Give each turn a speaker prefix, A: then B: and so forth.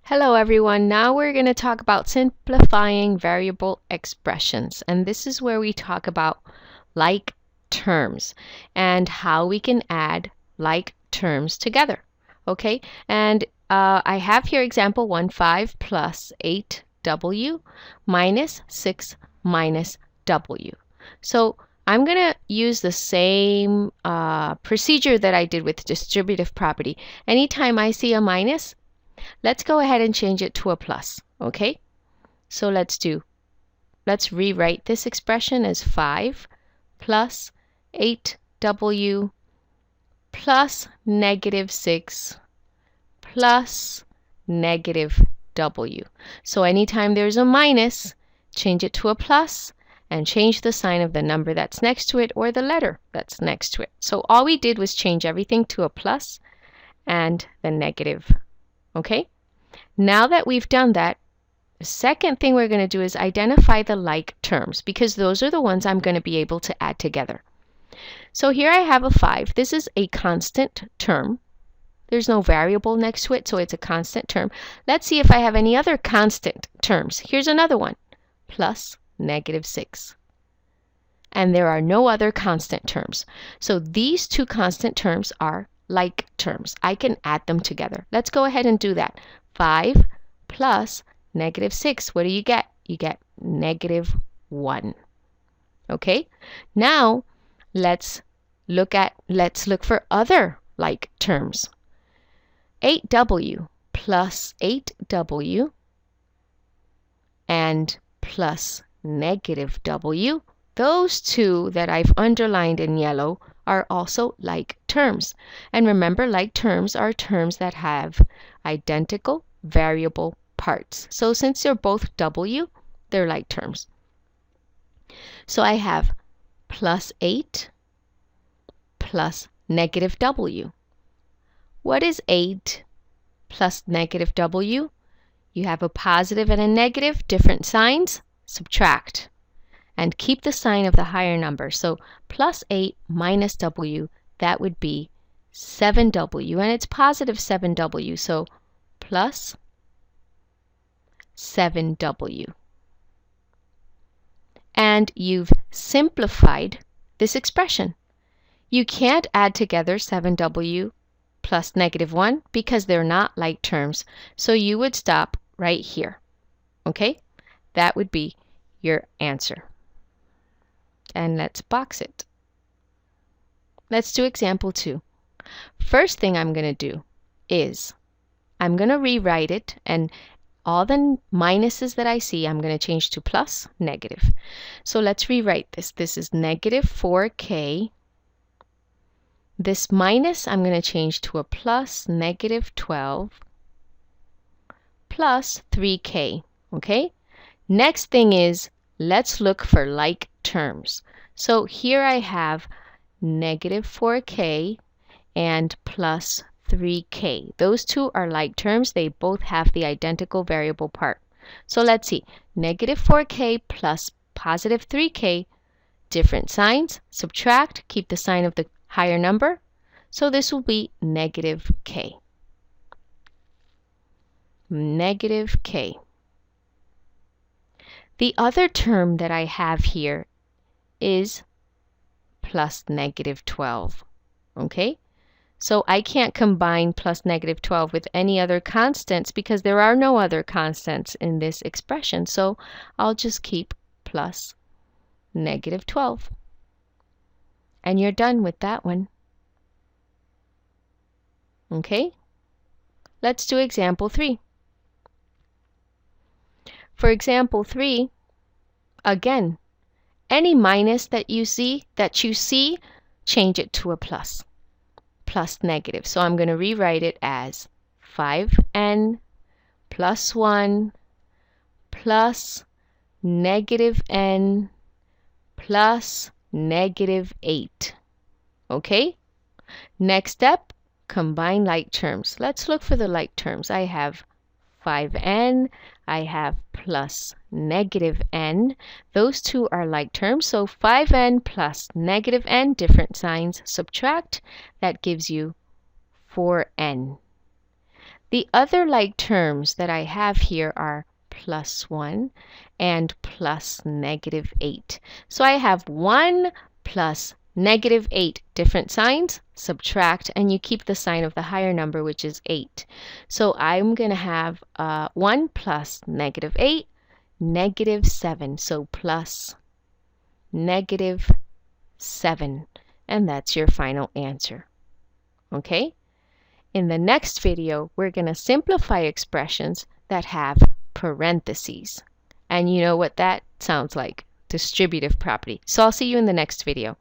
A: Hello everyone, now we're going to talk about simplifying variable expressions, and this is where we talk about like terms and how we can add like terms together. Okay, and I have here example 1, 5 plus 8w minus 6 minus w. So I'm going to use the same procedure that I did with distributive property. Anytime I see a minus, let's go ahead and change it to a plus, okay? So let's rewrite this expression as 5 plus 8w plus negative 6 plus negative w. So anytime there's a minus, change it to a plus and change the sign of the number that's next to it or the letter that's next to it. So all we did was change everything to a plus and the negative. Okay, now that we've done that, the second thing we're going to do is identify the like terms, because those are the ones I'm going to be able to add together. So here I have a 5. This is a constant term. There's no variable next to it, so it's a constant term. Let's see if I have any other constant terms. Here's another one, plus negative 6. And there are no other constant terms. So these two constant terms are like terms. I can add them together. Let's go ahead and do that. 5 plus negative 6. What do you get? You get negative 1. Okay? Now let's look for other like terms. 8w plus 8w and plus negative w. Those two that I've underlined in yellow are also like terms. And remember, like terms are terms that have identical variable parts. So since they're both w, they're like terms. So I have plus 8 plus negative w. What is 8 plus negative w? You have a positive and a negative, different signs, subtract. And keep the sign of the higher number. So plus 8 minus w, that would be 7w. And it's positive 7w, so plus 7w. And you've simplified this expression. You can't add together 7w plus negative 1 because they're not like terms. So you would stop right here. Okay? That would be your answer. And let's box it. Let's do example 2. First thing I'm going to do is I'm going to rewrite it, and all the minuses that I see I'm going to change to plus, negative. So let's rewrite this. This is negative 4k. This minus I'm going to change to a plus, negative 12 plus 3k. Okay? Next thing is let's look for like terms. So here I have negative 4k and plus 3k. Those two are like terms. They both have the identical variable part. So let's see. Negative 4k plus positive 3k, different signs, subtract, keep the sign of the higher number. So this will be negative k. Negative k. The other term that I have here is plus negative 12. Okay? So I can't combine plus negative 12 with any other constants because there are no other constants in this expression. So I'll just keep plus negative 12. And you're done with that one. Okay? Let's do example 3. For example 3, again, any minus that you see, change it to a plus. Plus negative. So I'm going to rewrite it as 5n plus 1 plus negative n plus negative 8. Okay? Next step, combine like terms. Let's look for the like terms. I have 5n, I have plus negative n. Those two are like terms, so 5n plus negative n, different signs, subtract. That gives you 4n. The other like terms that I have here are plus 1 and plus -8. So I have 1 plus -8, different signs, subtract, and you keep the sign of the higher number, which is 8. So I'm going to have 1 plus -8, -7. So plus -7. And that's your final answer. Okay? In the next video, we're going to simplify expressions that have parentheses. And you know what that sounds like, distributive property. So I'll see you in the next video.